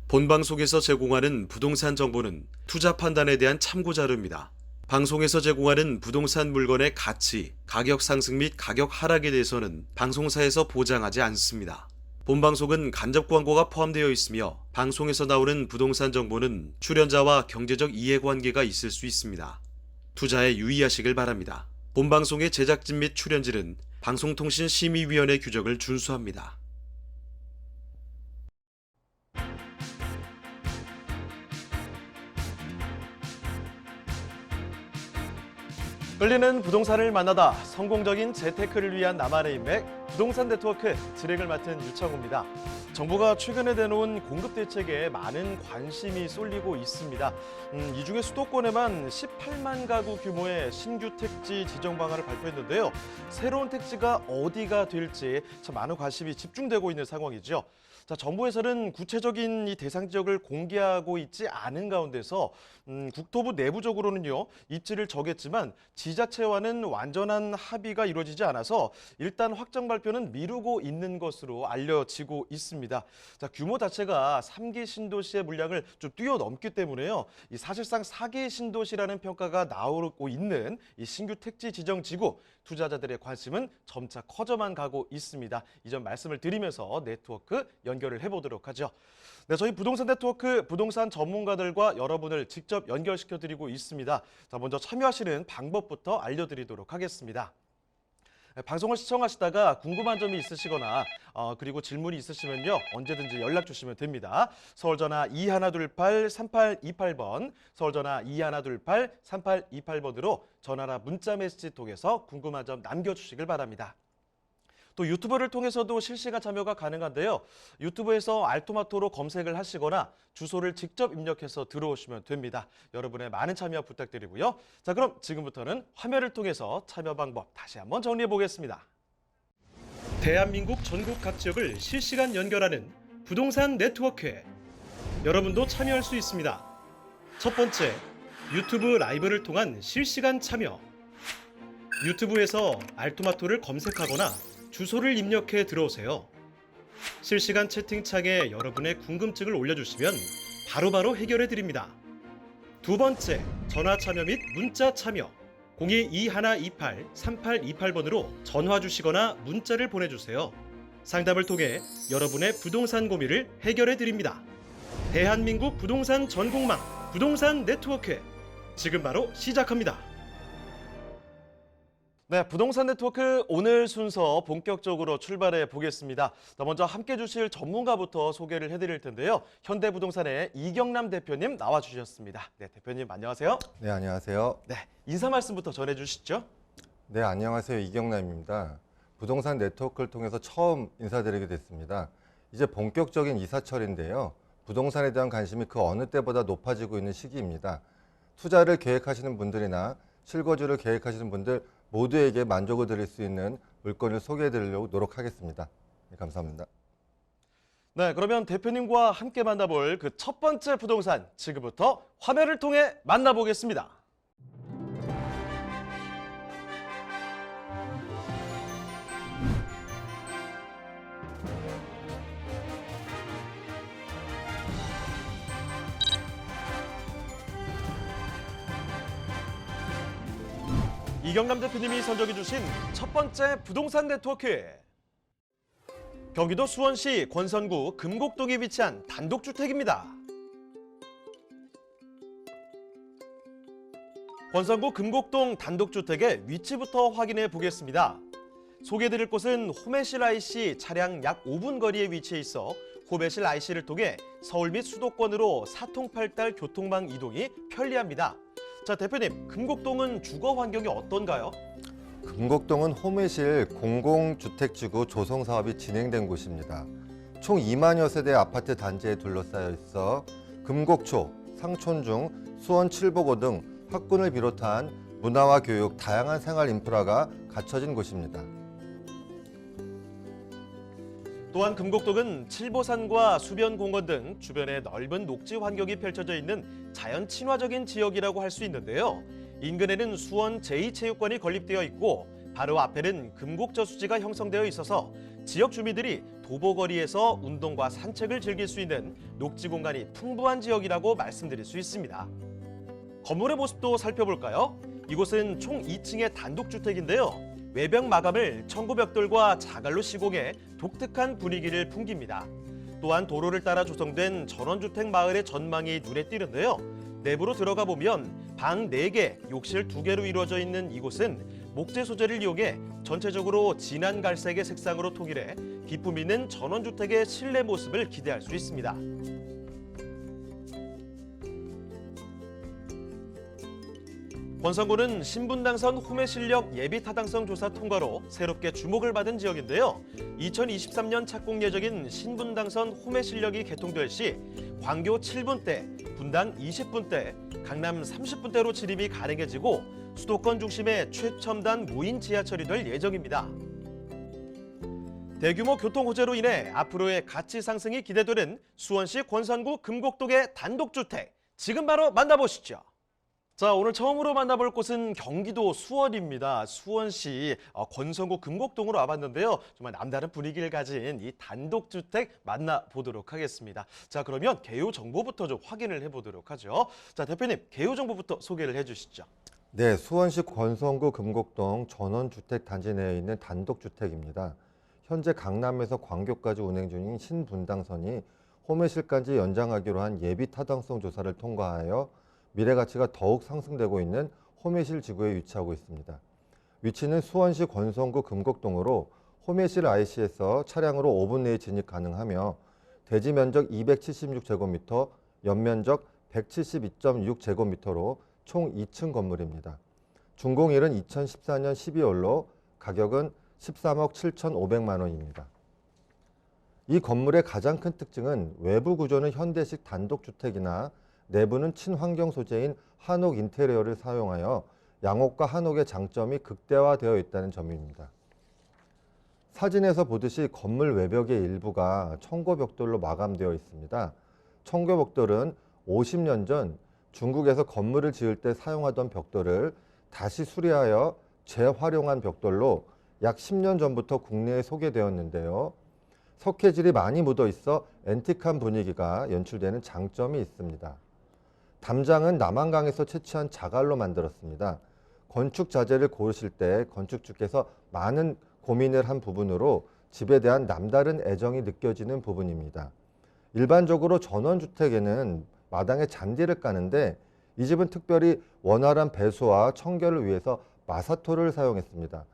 본방송에서 제공하는 부동산 정보는 투자 판단에 대한 참고 자료입니다. 방송에서 제공하는 부동산 물건의 가치, 가격 상승 및 가격 하락에 대해서는 방송사에서 보장하지 않습니다. 본방송은 간접 광고가 포함되어 있으며 방송에서 나오는 부동산 정보는 출연자와 경제적 이해관계가 있을 수 있습니다. 투자에 유의하시길 바랍니다. 본방송의 제작진 및 출연진은 방송통신심의위원회 규정을 준수합니다. 끌리는 부동산을 만나다 성공적인 재테크를 위한 나만의 인맥 부동산 네트워크 진행을 맡은 유창호입니다. 정부가 최근에 내놓은 공급 대책에 많은 관심이 쏠리고 있습니다. 이 중에 수도권에만 18만 가구 규모의 신규 택지 지정 방안을 발표했는데요. 새로운 택지가 어디가 될지 참 많은 관심이 집중되고 있는 상황이죠. 자, 정부에서는 구체적인 이 대상 지역을 공개하고 있지 않은 가운데서 국토부 내부적으로는요, 입지를 정했지만 지자체와는 완전한 합의가 이루어지지 않아서 일단 확정 발표는 미루고 있는 것으로 알려지고 있습니다. 자, 규모 자체가 3기 신도시의 물량을 좀 뛰어넘기 때문에요. 이 사실상 4기 신도시라는 평가가 나오고 있는 이 신규 택지 지정 지구, 투자자들의 관심은 점차 커져만 가고 있습니다. 이 점 말씀을 드리면서 네트워크 연결을 해보도록 하죠. 네, 저희 부동산 네트워크 부동산 전문가들과 여러분을 직접 연결시켜드리고 있습니다. 자, 먼저 참여하시는 방법부터 알려드리도록 하겠습니다. 방송을 시청하시다가 궁금한 점이 있으시거나 그리고 질문이 있으시면요, 언제든지 연락 주시면 됩니다. 서울전화 2128-3828번, 서울전화 2128-3828번으로 전화나 문자 메시지 통해서 궁금한 점 남겨주시길 바랍니다. 또 유튜브를 통해서도 실시간 참여가 가능한데요. 유튜브에서 알토마토로 검색을 하시거나 주소를 직접 입력해서 들어오시면 됩니다. 여러분의 많은 참여 부탁드리고요. 자, 그럼 지금부터는 화면을 통해서 참여 방법 다시 한번 정리해 보겠습니다. 대한민국 전국 각 지역을 실시간 연결하는 부동산 네트워크에 여러분도 참여할 수 있습니다. 첫 번째, 유튜브 라이브를 통한 실시간 참여. 유튜브에서 알토마토를 검색하거나 주소를 입력해 들어오세요. 실시간 채팅창에 여러분의 궁금증을 올려주시면 바로바로 해결해 드립니다. 두 번째, 전화 참여 및 문자 참여. 022128-3828번으로 전화 주시거나 문자를 보내주세요. 상담을 통해 여러분의 부동산 고민을 해결해 드립니다. 대한민국 부동산 전국망 부동산 네트워크, 지금 바로 시작합니다. 네, 부동산 네트워크 오늘 순서 본격적으로 출발해 보겠습니다. 먼저 함께 주실 전문가부터 소개를 해드릴 텐데요. 현대부동산의 이경남 대표님 나와주셨습니다. 네, 대표님 안녕하세요. 네, 안녕하세요. 네, 인사 말씀부터 전해주시죠. 네, 안녕하세요. 이경남입니다. 부동산 네트워크를 통해서 처음 인사드리게 됐습니다. 이제 본격적인 이사철인데요. 부동산에 대한 관심이 그 어느 때보다 높아지고 있는 시기입니다. 투자를 계획하시는 분들이나 실거주를 계획하시는 분들 모두에게 만족을 드릴 수 있는 물건을 소개해 드리려고 노력하겠습니다. 네, 감사합니다. 네, 그러면 대표님과 함께 만나볼 그 첫 번째 부동산, 지금부터 화면을 통해 만나보겠습니다. 이경남 대표님이 선정해 주신 첫 번째 부동산 네트워크. 경기도 수원시 권선구 금곡동에 위치한 단독주택입니다. 권선구 금곡동 단독주택의 위치부터 확인해 보겠습니다. 소개해드릴 곳은 호매실 IC 차량 약 5분 거리에 위치해 있어 호매실 IC를 통해 서울 및 수도권으로 사통팔달 교통망 이동이 편리합니다. 자, 대표님, 금곡동은 주거 환경이 어떤가요? 금곡동은 호매실 공공주택지구 조성 사업이 진행된 곳입니다. 총 2만여 세대 아파트 단지에 둘러싸여 있어 금곡초, 상촌중, 수원 칠보고 등 학군을 비롯한 문화와 교육, 다양한 생활 인프라가 갖춰진 곳입니다. 또한 금곡동은 칠보산과 수변공원 등 주변에 넓은 녹지 환경이 펼쳐져 있는 자연 친화적인 지역이라고 할 수 있는데요. 인근에는 수원 제2체육관이 건립되어 있고 바로 앞에는 금곡저수지가 형성되어 있어서 지역 주민들이 도보거리에서 운동과 산책을 즐길 수 있는 녹지 공간이 풍부한 지역이라고 말씀드릴 수 있습니다. 건물의 모습도 살펴볼까요? 이곳은 총 2층의 단독주택인데요. 외벽 마감을 청구 벽돌과 자갈로 시공해 독특한 분위기를 풍깁니다. 또한 도로를 따라 조성된 전원주택 마을의 전망이 눈에 띄는데요. 내부로 들어가 보면 방 4개, 욕실 2개로 이루어져 있는 이곳은 목재 소재를 이용해 전체적으로 진한 갈색의 색상으로 통일해 기품 있는 전원주택의 실내 모습을 기대할 수 있습니다. 권선구는 신분당선 호매 실력 예비 타당성 조사 통과로 새롭게 주목을 받은 지역인데요. 2023년 착공 예정인 신분당선 호매 실력이 개통될 시 광교 7분대, 분당 20분대, 강남 30분대로 진입이 가능해지고 수도권 중심의 최첨단 무인 지하철이 될 예정입니다. 대규모 교통 호재로 인해 앞으로의 가치 상승이 기대되는 수원시 권선구 금곡동의 단독주택, 지금 바로 만나보시죠. 자, 오늘 처음으로 만나볼 곳은 경기도 수원입니다. 수원시 권선구 금곡동으로 와봤는데요. 정말 남다른 분위기를 가진 이 단독주택 만나보도록 하겠습니다. 자, 그러면 개요 정보부터 좀 확인을 해보도록 하죠. 자, 대표님, 개요 정보부터 소개를 해주시죠. 네, 수원시 권선구 금곡동 전원주택 단지 내에 있는 단독주택입니다. 현재 강남에서 광교까지 운행 중인 신분당선이 호매실까지 연장하기로 한 예비 타당성 조사를 통과하여 미래 가치가 더욱 상승되고 있는 호매실 지구에 위치하고 있습니다. 위치는 수원시 권선구 금곡동으로 호매실 IC에서 차량으로 5분 내에 진입 가능하며 대지 면적 276제곱미터, 연면적 172.6제곱미터로 총 2층 건물입니다. 준공일은 2014년 12월로 가격은 13억 7,500만 원입니다. 이 건물의 가장 큰 특징은 외부 구조는 현대식 단독주택이나 내부는 친환경 소재인 한옥 인테리어를 사용하여 양옥과 한옥의 장점이 극대화되어 있다는 점입니다. 사진에서 보듯이 건물 외벽의 일부가 청고벽돌로 마감되어 있습니다. 청고벽돌은 50년 전 중국에서 건물을 지을 때 사용하던 벽돌을 다시 수리하여 재활용한 벽돌로 약 10년 전부터 국내에 소개되었는데요. 석회질이 많이 묻어 있어 앤틱한 분위기가 연출되는 장점이 있습니다. 담장은 남한강에서 채취한 자갈로 만들었습니다. 건축 자재를 고르실 때 건축주께서 많은 고민을 한 부분으로 집에 대한 남다른 애정이 느껴지는 부분입니다. 일반적으로 전원주택에는 마당에 잔디를 까는데 이 집은 특별히 원활한 배수와 청결을 위해서 마사토를 사용했습니다.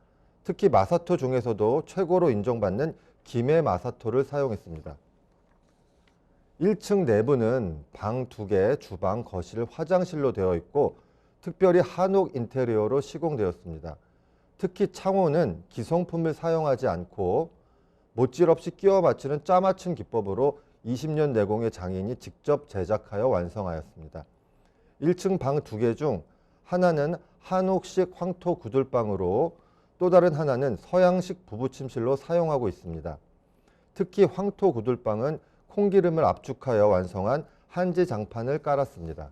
특히 마사토 중에서도 최고로 인정받는 김해 마사토를 사용했습니다. 1층 내부는 방 2개, 주방, 거실, 화장실로 되어 있고 특별히 한옥 인테리어로 시공되었습니다. 특히 창호는 기성품을 사용하지 않고 못질 없이 끼워 맞추는 짜맞춤 기법으로 20년 내공의 장인이 직접 제작하여 완성하였습니다. 1층 방 2개 중 하나는 한옥식 황토 구들방으로 또 다른 하나는 서양식 부부침실로 사용하고 있습니다. 특히 황토 구들방은 콩기름을 압축하여 완성한 한지 장판을 깔았습니다.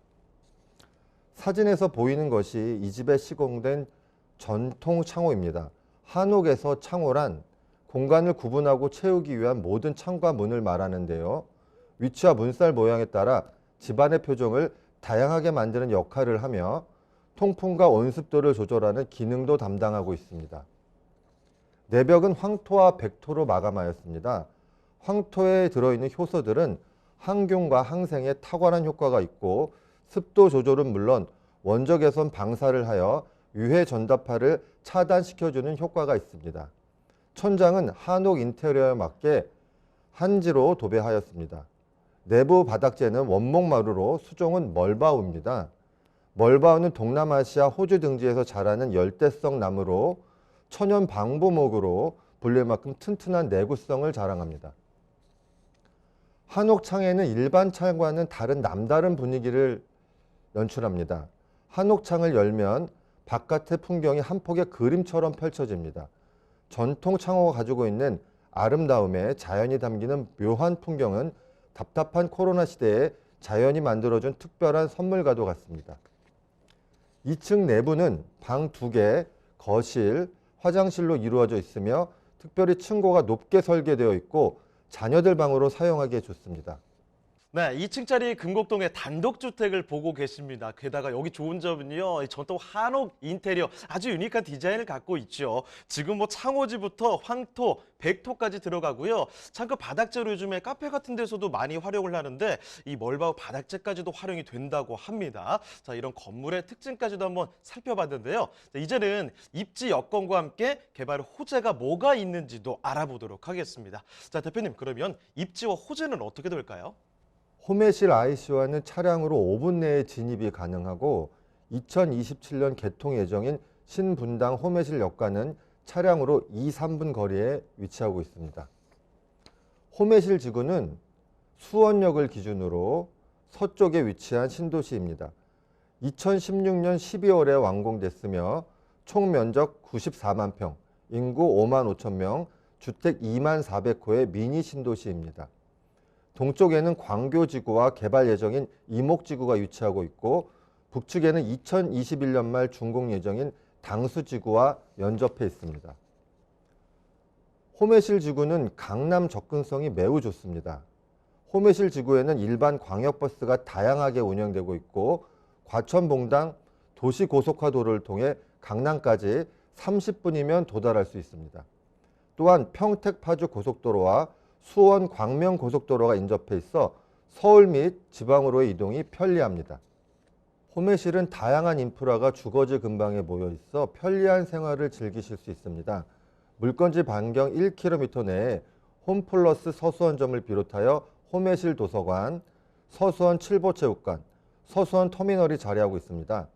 사진에서 보이는 것이 이 집에 시공된 전통 창호입니다. 한옥에서 창호란 공간을 구분하고 채우기 위한 모든 창과 문을 말하는데요. 위치와 문살 모양에 따라 집안의 표정을 다양하게 만드는 역할을 하며 통풍과 온습도를 조절하는 기능도 담당하고 있습니다. 내벽은 황토와 백토로 마감하였습니다. 황토에 들어있는 효소들은 항균과 항생에 탁월한 효과가 있고 습도 조절은 물론 원적 개선 방사를 하여 유해 전다파를 차단시켜주는 효과가 있습니다. 천장은 한옥 인테리어에 맞게 한지로 도배하였습니다. 내부 바닥재는 원목마루로 수종은 멀바우입니다. 멀바우는 동남아시아 호주 등지에서 자라는 열대성 나무로 천연 방부목으로 불릴 만큼 튼튼한 내구성을 자랑합니다. 한옥 창에는 일반 창과는 다른 남다른 분위기를 연출합니다. 한옥 창을 열면 바깥의 풍경이 한 폭의 그림처럼 펼쳐집니다. 전통 창호가 가지고 있는 아름다움에 자연이 담기는 묘한 풍경은 답답한 코로나 시대에 자연이 만들어준 특별한 선물과도 같습니다. 2층 내부는 방 2개, 거실, 화장실로 이루어져 있으며 특별히 층고가 높게 설계되어 있고 자녀들 방으로 사용하기에 좋습니다. 네, 2층짜리 금곡동의 단독주택을 보고 계십니다. 게다가 여기 좋은 점은요, 이 전통 한옥 인테리어 아주 유니크한 디자인을 갖고 있죠. 지금 뭐 창호지부터 황토, 백토까지 들어가고요. 창그 바닥재로 요즘에 카페 같은 데서도 많이 활용을 하는데 이 멀바우 바닥재까지도 활용이 된다고 합니다. 자, 이런 건물의 특징까지도 한번 살펴봤는데요. 자, 이제는 입지 여건과 함께 개발 호재가 뭐가 있는지도 알아보도록 하겠습니다. 자, 대표님, 그러면 입지와 호재는 어떻게 될까요? 호메실 IC와는 차량으로 5분 내에 진입이 가능하고 2027년 개통 예정인 신분당 호메실 역과는 차량으로 2, 3분 거리에 위치하고 있습니다. 호메실 지구는 수원역을 기준으로 서쪽에 위치한 신도시입니다. 2016년 12월에 완공됐으며 총 면적 94만 평, 인구 5만 5천 명, 주택 2만 400호의 미니 신도시입니다. 동쪽에는 광교지구와 개발 예정인 이목지구가 위치하고 있고 북측에는 2021년 말 준공 예정인 당수지구와 연접해 있습니다. 호메실 지구는 강남 접근성이 매우 좋습니다. 호메실 지구에는 일반 광역버스가 다양하게 운영되고 있고 과천봉당 도시고속화도로를 통해 강남까지 30분이면 도달할 수 있습니다. 또한 평택-파주 고속도로와 수원 광명 고속도로가 인접해 있어 서울 및 지방으로의 이동이 편리합니다. 호메실은 다양한 인프라가 주거지 근방에 모여 있어 편리한 생활을 즐기실 수 있습니다. 물건지 반경 1km 내에 홈플러스 서수원점을 비롯하여 호메실 도서관, 서수원 칠보체육관, 서수원 터미널이 자리하고 있습니다.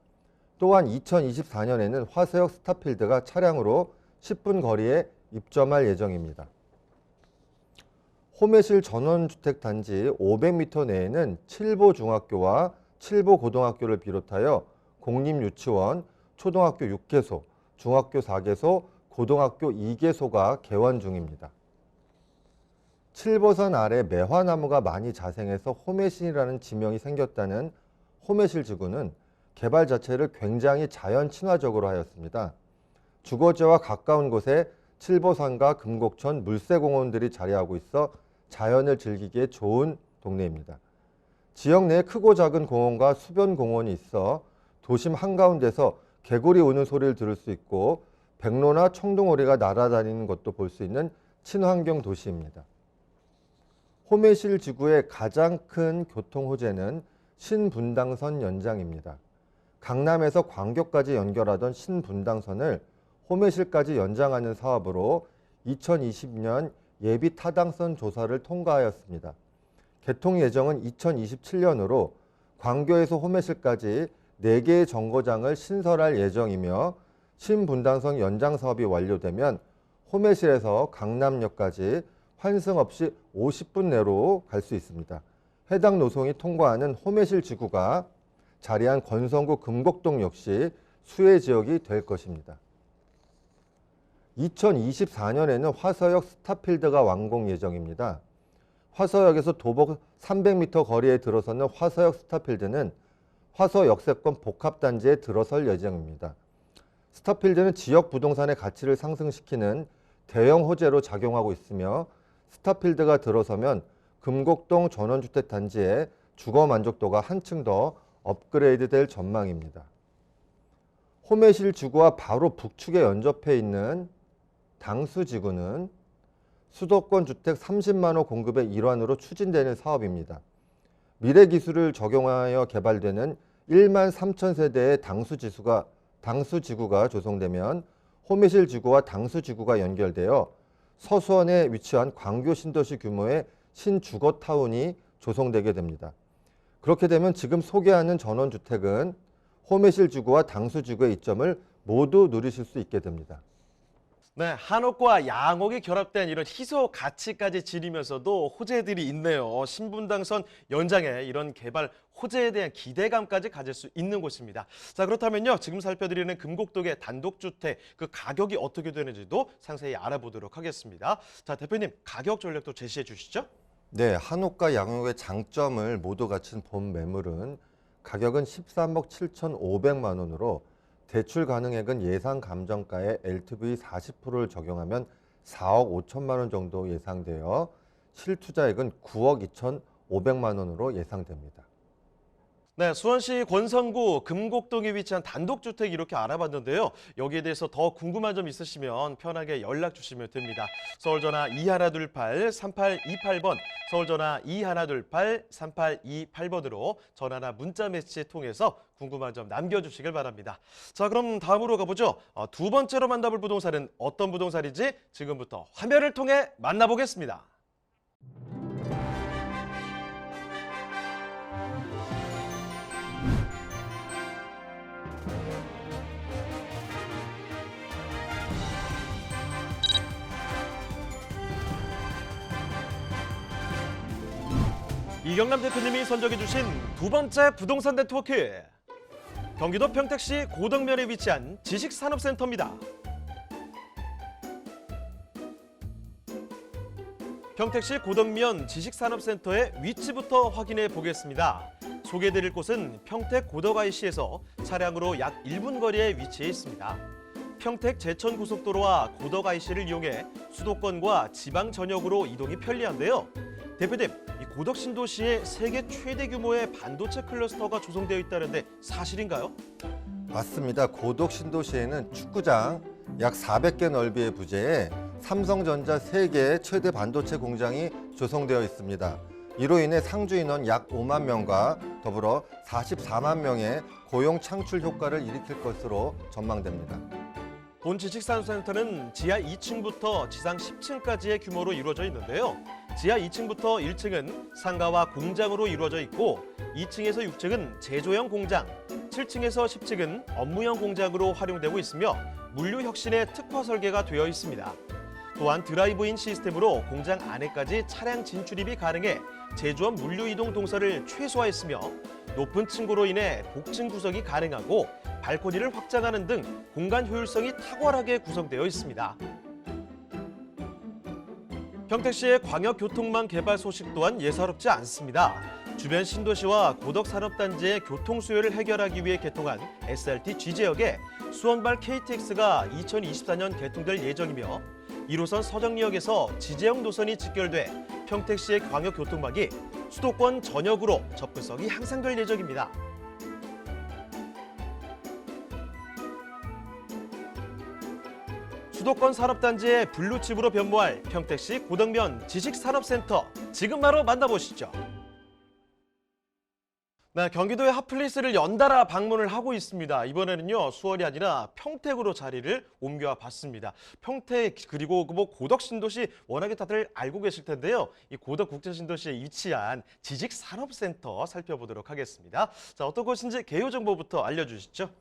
또한 2024년에는 화서역 스타필드가 차량으로 10분 거리에 입점할 예정입니다. 호메실 전원주택단지 500m 내에는 칠보중학교와 칠보고등학교를 비롯하여 공립유치원, 초등학교 6개소, 중학교 4개소, 고등학교 2개소가 개원 중입니다. 칠보산 아래 매화나무가 많이 자생해서 호메실이라는 지명이 생겼다는 호메실 지구는 개발 자체를 굉장히 자연 친화적으로 하였습니다. 주거지와 가까운 곳에 칠보산과 금곡천, 물새공원들이 자리하고 있어 자연을 즐기기에 좋은 동네입니다. 지역 내에 크고 작은 공원과 수변 공원이 있어 도심 한가운데서 개구리 우는 소리를 들을 수 있고 백로나 청둥오리가 날아다니는 것도 볼 수 있는 친환경 도시입니다. 호메실 지구의 가장 큰 교통 호재는 신분당선 연장입니다. 강남에서 광교까지 연결하던 신분당선을 호메실까지 연장하는 사업으로 2020년 예비 타당성 조사를 통과하였습니다. 개통 예정은 2027년으로 광교에서 호메실까지 4개의 정거장을 신설할 예정이며 신분당선 연장 사업이 완료되면 호메실에서 강남역까지 환승 없이 50분 내로 갈 수 있습니다. 해당 노선이 통과하는 호메실 지구가 자리한 권성구 금곡동 역시 수혜 지역이 될 것입니다. 2024년에는 화서역 스타필드가 완공 예정입니다. 화서역에서 도보 300m 거리에 들어서는 화서역 스타필드는 화서역세권 복합단지에 들어설 예정입니다. 스타필드는 지역 부동산의 가치를 상승시키는 대형 호재로 작용하고 있으며 스타필드가 들어서면 금곡동 전원주택 단지의 주거 만족도가 한층 더 업그레이드 될 전망입니다. 호메실 지구와 바로 북측에 연접해 있는 당수지구는 수도권 주택 30만 호 공급의 일환으로 추진되는 사업입니다. 미래 기술을 적용하여 개발되는 1만 3천 세대의 당수지구가 조성되면 호메실 지구와 당수지구가 연결되어 서수원에 위치한 광교 신도시 규모의 신주거타운이 조성되게 됩니다. 그렇게 되면 지금 소개하는 전원주택은 호메실 지구와 당수지구의 이점을 모두 누리실 수 있게 됩니다. 네, 한옥과 양옥이 결합된 이런 희소 가치까지 지니면서도 호재들이 있네요. 신분당선 연장에 이런 개발 호재에 대한 기대감까지 가질 수 있는 곳입니다. 자, 그렇다면요, 지금 살펴드리는 금곡동의 단독주택 그 가격이 어떻게 되는지도 상세히 알아보도록 하겠습니다. 자, 대표님 가격 전략도 제시해 주시죠. 네, 한옥과 양옥의 장점을 모두 갖춘 본 매물은 가격은 13억 7,500만 원으로 대출 가능액은 예상 감정가의 LTV 40%를 적용하면 4억 5천만 원 정도 예상되어 실투자액은 9억 2,500만 원으로 예상됩니다. 네, 수원시 권선구 금곡동에 위치한 단독주택 이렇게 알아봤는데요. 여기에 대해서 더 궁금한 점 있으시면 편하게 연락 주시면 됩니다. 서울전화 2128-3828번, 서울전화 2128-3828번으로 전화나 문자 메시지 통해서 궁금한 점 남겨주시길 바랍니다. 자, 그럼 다음으로 가보죠. 두 번째로 만나볼 부동산은 어떤 부동산인지 지금부터 화면을 통해 만나보겠습니다. 이경남 대표님이 선정해 주신 두 번째 부동산 네트워크. 경기도 평택시 고덕면에 위치한 지식산업센터입니다. 평택시 고덕면 지식산업센터의 위치부터 확인해 보겠습니다. 소개해드릴 곳은 평택 고덕 IC에서 차량으로 약 1분 거리에 위치해 있습니다. 평택 제천고속도로와 고덕 IC를 이용해 수도권과 지방 전역으로 이동이 편리한데요. 대표님, 이 고덕 신도시에 세계 최대 규모의 반도체 클러스터가 조성되어 있다는데 사실인가요? 맞습니다. 고덕 신도시에는 축구장 약 400개 넓이의 부재에 삼성전자 세계 최대 반도체 공장이 조성되어 있습니다. 이로 인해 상주 인원 약 5만 명과 더불어 44만 명의 고용 창출 효과를 일으킬 것으로 전망됩니다. 본 지식산업센터는 지하 2층부터 지상 10층까지의 규모로 이루어져 있는데요. 지하 2층부터 1층은 상가와 공장으로 이루어져 있고 2층에서 6층은 제조형 공장, 7층에서 10층은 업무형 공장으로 활용되고 있으며 물류 혁신에 특화 설계가 되어 있습니다. 또한 드라이브인 시스템으로 공장 안에까지 차량 진출입이 가능해 제조업 물류 이동 동선을 최소화했으며 높은 층고로 인해 복층 구성이 가능하고 발코니를 확장하는 등 공간 효율성이 탁월하게 구성되어 있습니다. 평택시의 광역교통망 개발 소식 또한 예사롭지 않습니다. 주변 신도시와 고덕산업단지의 교통 수요를 해결하기 위해 개통한 SRT G지역에 수원발 KTX가 2024년 개통될 예정이며 1호선 서정리역에서 지제형 노선이 직결돼 평택시의 광역교통망이 수도권 전역으로 접근성이 향상될 예정입니다. 수도권 산업단지의 블루칩으로 변모할 평택시 고덕면 지식산업센터, 지금 바로 만나보시죠. 네, 경기도의 핫플레이스를 연달아 방문을 하고 있습니다. 이번에는요, 수원이 아니라 평택으로 자리를 옮겨 봤습니다. 평택 그리고 고덕 신도시 워낙에 다들 알고 계실 텐데요. 이 고덕 국제신도시에 위치한 지식산업센터 살펴보도록 하겠습니다. 자, 어떤 곳인지 개요 정보부터 알려주시죠.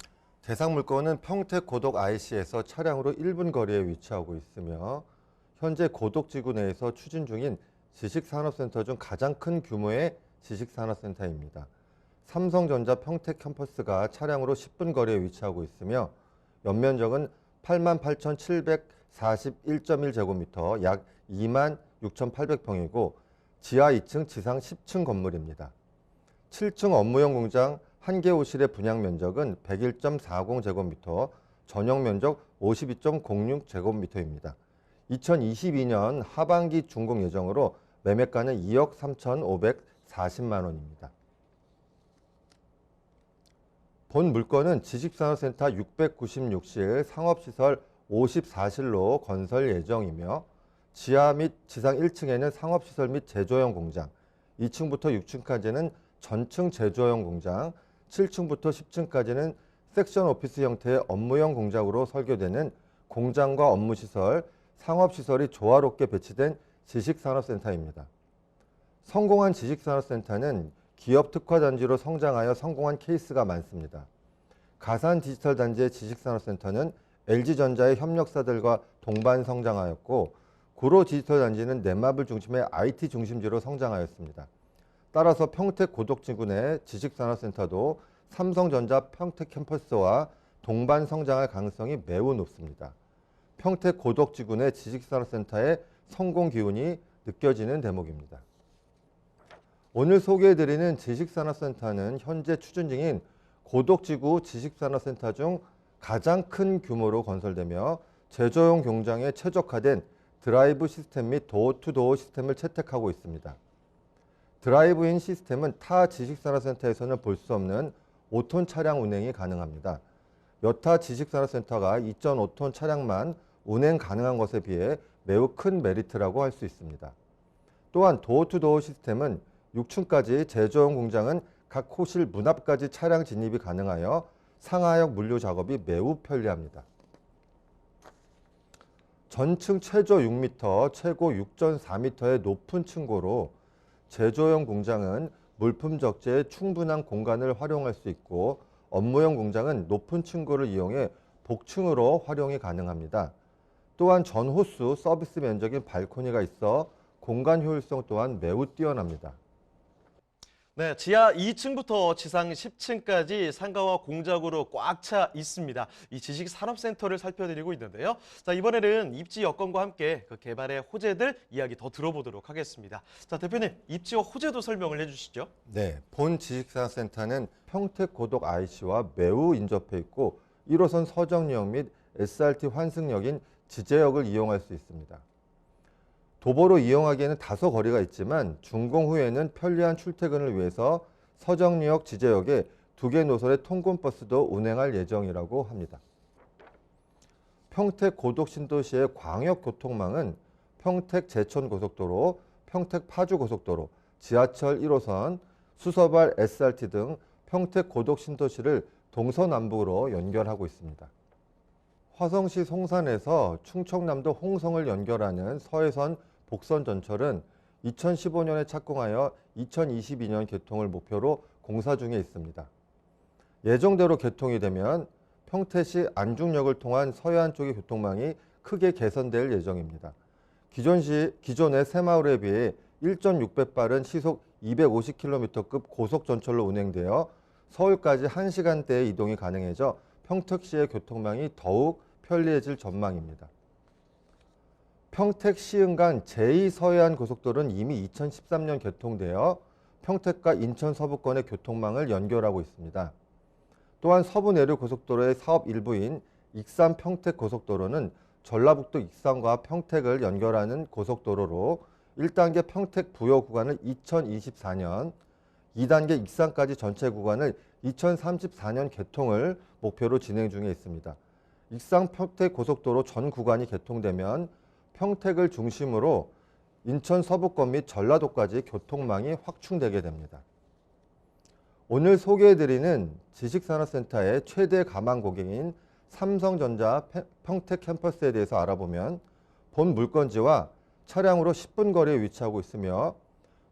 대상 물건은 평택 고덕 IC에서 차량으로 1분 거리에 위치하고 있으며 현재 고덕지구 내에서 추진 중인 지식산업센터 중 가장 큰 규모의 지식산업센터입니다. 삼성전자 평택 캠퍼스가 차량으로 10분 거리에 위치하고 있으며 연면적은 88,741.1제곱미터, 약 26,800평이고 지하 2층, 지상 10층 건물입니다. 7층 업무용 공장 1개 호실의 분양 면적은 101.40제곱미터, 전용 면적 52.06제곱미터입니다. 2022년 하반기 준공 예정으로 매매가는 2억 3,540만 원입니다. 본 물건은 지식산업센터 696실, 상업시설 54실로 건설 예정이며 지하 및 지상 1층에는 상업시설 및 제조형 공장, 2층부터 6층까지는 전층 제조형 공장, 7층부터 10층까지는 섹션 오피스 형태의 업무형 공장으로 설계되는 공장과 업무시설, 상업시설이 조화롭게 배치된 지식산업센터입니다. 성공한 지식산업센터는 기업 특화단지로 성장하여 성공한 케이스가 많습니다. 가산 디지털 단지의 지식산업센터는 LG전자의 협력사들과 동반 성장하였고 구로 디지털 단지는 넷마블 중심의 IT 중심지로 성장하였습니다. 따라서 평택 고덕지구 내 지식산업센터도 삼성전자 평택 캠퍼스와 동반 성장할 가능성이 매우 높습니다. 평택 고덕지구 내 지식산업센터의 성공 기운이 느껴지는 대목입니다. 오늘 소개해드리는 지식산업센터는 현재 추진 중인 고덕지구 지식산업센터 중 가장 큰 규모로 건설되며 제조용 공장에 최적화된 드라이브 시스템 및 도어투도어 시스템을 채택하고 있습니다. 드라이브인 시스템은 타 지식산업센터에서는 볼 수 없는 5톤 차량 운행이 가능합니다. 여타 지식산업센터가 2.5톤 차량만 운행 가능한 것에 비해 매우 큰 메리트라고 할 수 있습니다. 또한 도어투도어 시스템은 6층까지 제조용 공장은 각 호실 문 앞까지 차량 진입이 가능하여 상하역 물류 작업이 매우 편리합니다. 전층 최저 6m, 최고 6.4m의 높은 층고로 제조용 공장은 물품 적재에 충분한 공간을 활용할 수 있고 업무용 공장은 높은 층고를 이용해 복층으로 활용이 가능합니다. 또한 전 호수 서비스 면적인 발코니가 있어 공간 효율성 또한 매우 뛰어납니다. 네, 지하 2층부터 지상 10층까지 상가와 공작으로 꽉 차 있습니다. 이 지식산업센터를 살펴드리고 있는데요. 자, 이번에는 입지 여건과 함께 그 개발의 호재들 이야기 더 들어보도록 하겠습니다. 자, 대표님, 입지와 호재도 설명을 해주시죠. 네, 본 지식산업센터는 평택 고덕 IC와 매우 인접해 있고 1호선 서정역 및 SRT 환승역인 지제역을 이용할 수 있습니다. 도보로 이용하기에는 다소 거리가 있지만 준공 후에는 편리한 출퇴근을 위해서 서정리역 지제역에 2개 노선의 통근버스도 운행할 예정이라고 합니다. 평택 고덕 신도시의 광역교통망은 평택 제천고속도로, 평택 파주고속도로, 지하철 1호선, 수서발 SRT 등 평택 고덕 신도시를 동서남북으로 연결하고 있습니다. 화성시 송산에서 충청남도 홍성을 연결하는 서해선 복선 전철은 2015년에 착공하여 2022년 개통을 목표로 공사 중에 있습니다. 예정대로 개통이 되면 평택시 안중역을 통한 서해안 쪽의 교통망이 크게 개선될 예정입니다. 기존의 새마을에 비해 1.6배 빠른 시속 250km급 고속전철로 운행되어 서울까지 1시간대의 이동이 가능해져 평택시의 교통망이 더욱 편리해질 전망입니다. 평택 시흥 간 제2서해안 고속도로는 이미 2013년 개통되어 평택과 인천 서부권의 교통망을 연결하고 있습니다. 또한 서부 내륙 고속도로의 사업 일부인 익산 평택 고속도로는 전라북도 익산과 평택을 연결하는 고속도로로 1단계 평택 부여 구간을 2024년, 2단계 익산까지 전체 구간을 2034년 개통을 목표로 진행 중에 있습니다. 익산 평택 고속도로 전 구간이 개통되면 평택을 중심으로 인천 서부권 및 전라도까지 교통망이 확충되게 됩니다. 오늘 소개해드리는 지식산업센터의 최대 가망 고객인 삼성전자 평택 캠퍼스에 대해서 알아보면 본 물건지와 차량으로 10분 거리에 위치하고 있으며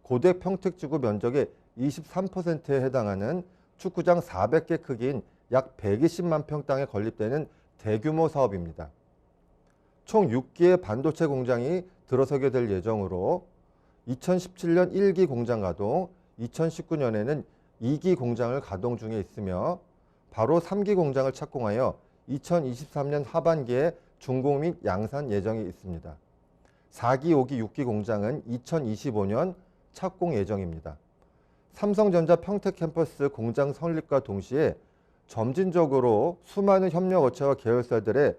고대 평택지구 면적의 23%에 해당하는 축구장 400개 크기인 약 120만 평 땅에 건립되는 대규모 사업입니다. 총 6기의 반도체 공장이 들어서게 될 예정으로 2017년 1기 공장 가동, 2019년에는 2기 공장을 가동 중에 있으며 바로 3기 공장을 착공하여 2023년 하반기에 준공 및 양산 예정이 있습니다. 4기, 5기, 6기 공장은 2025년 착공 예정입니다. 삼성전자 평택 캠퍼스 공장 설립과 동시에 점진적으로 수많은 협력업체와 계열사들의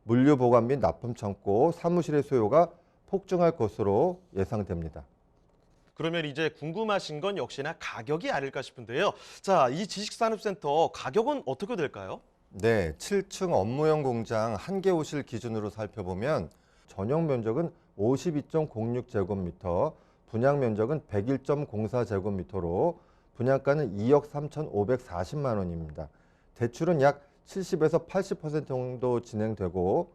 물류 보관 및 납품 창고, 사무실의 수요가 폭증할 것으로 예상됩니다. 그러면 이제 궁금하신 건 역시나 가격이 아닐까 싶은데요. 자, 이 지식산업센터 가격은 어떻게 될까요? 네, 7층 업무용 공장 1개 호실 기준으로 살펴보면 전용 면적은 52.06제곱미터, 분양 면적은 101.04제곱미터로 분양가는 2억 3,540만 원입니다. 대출은 약 70에서 80% 정도 진행되고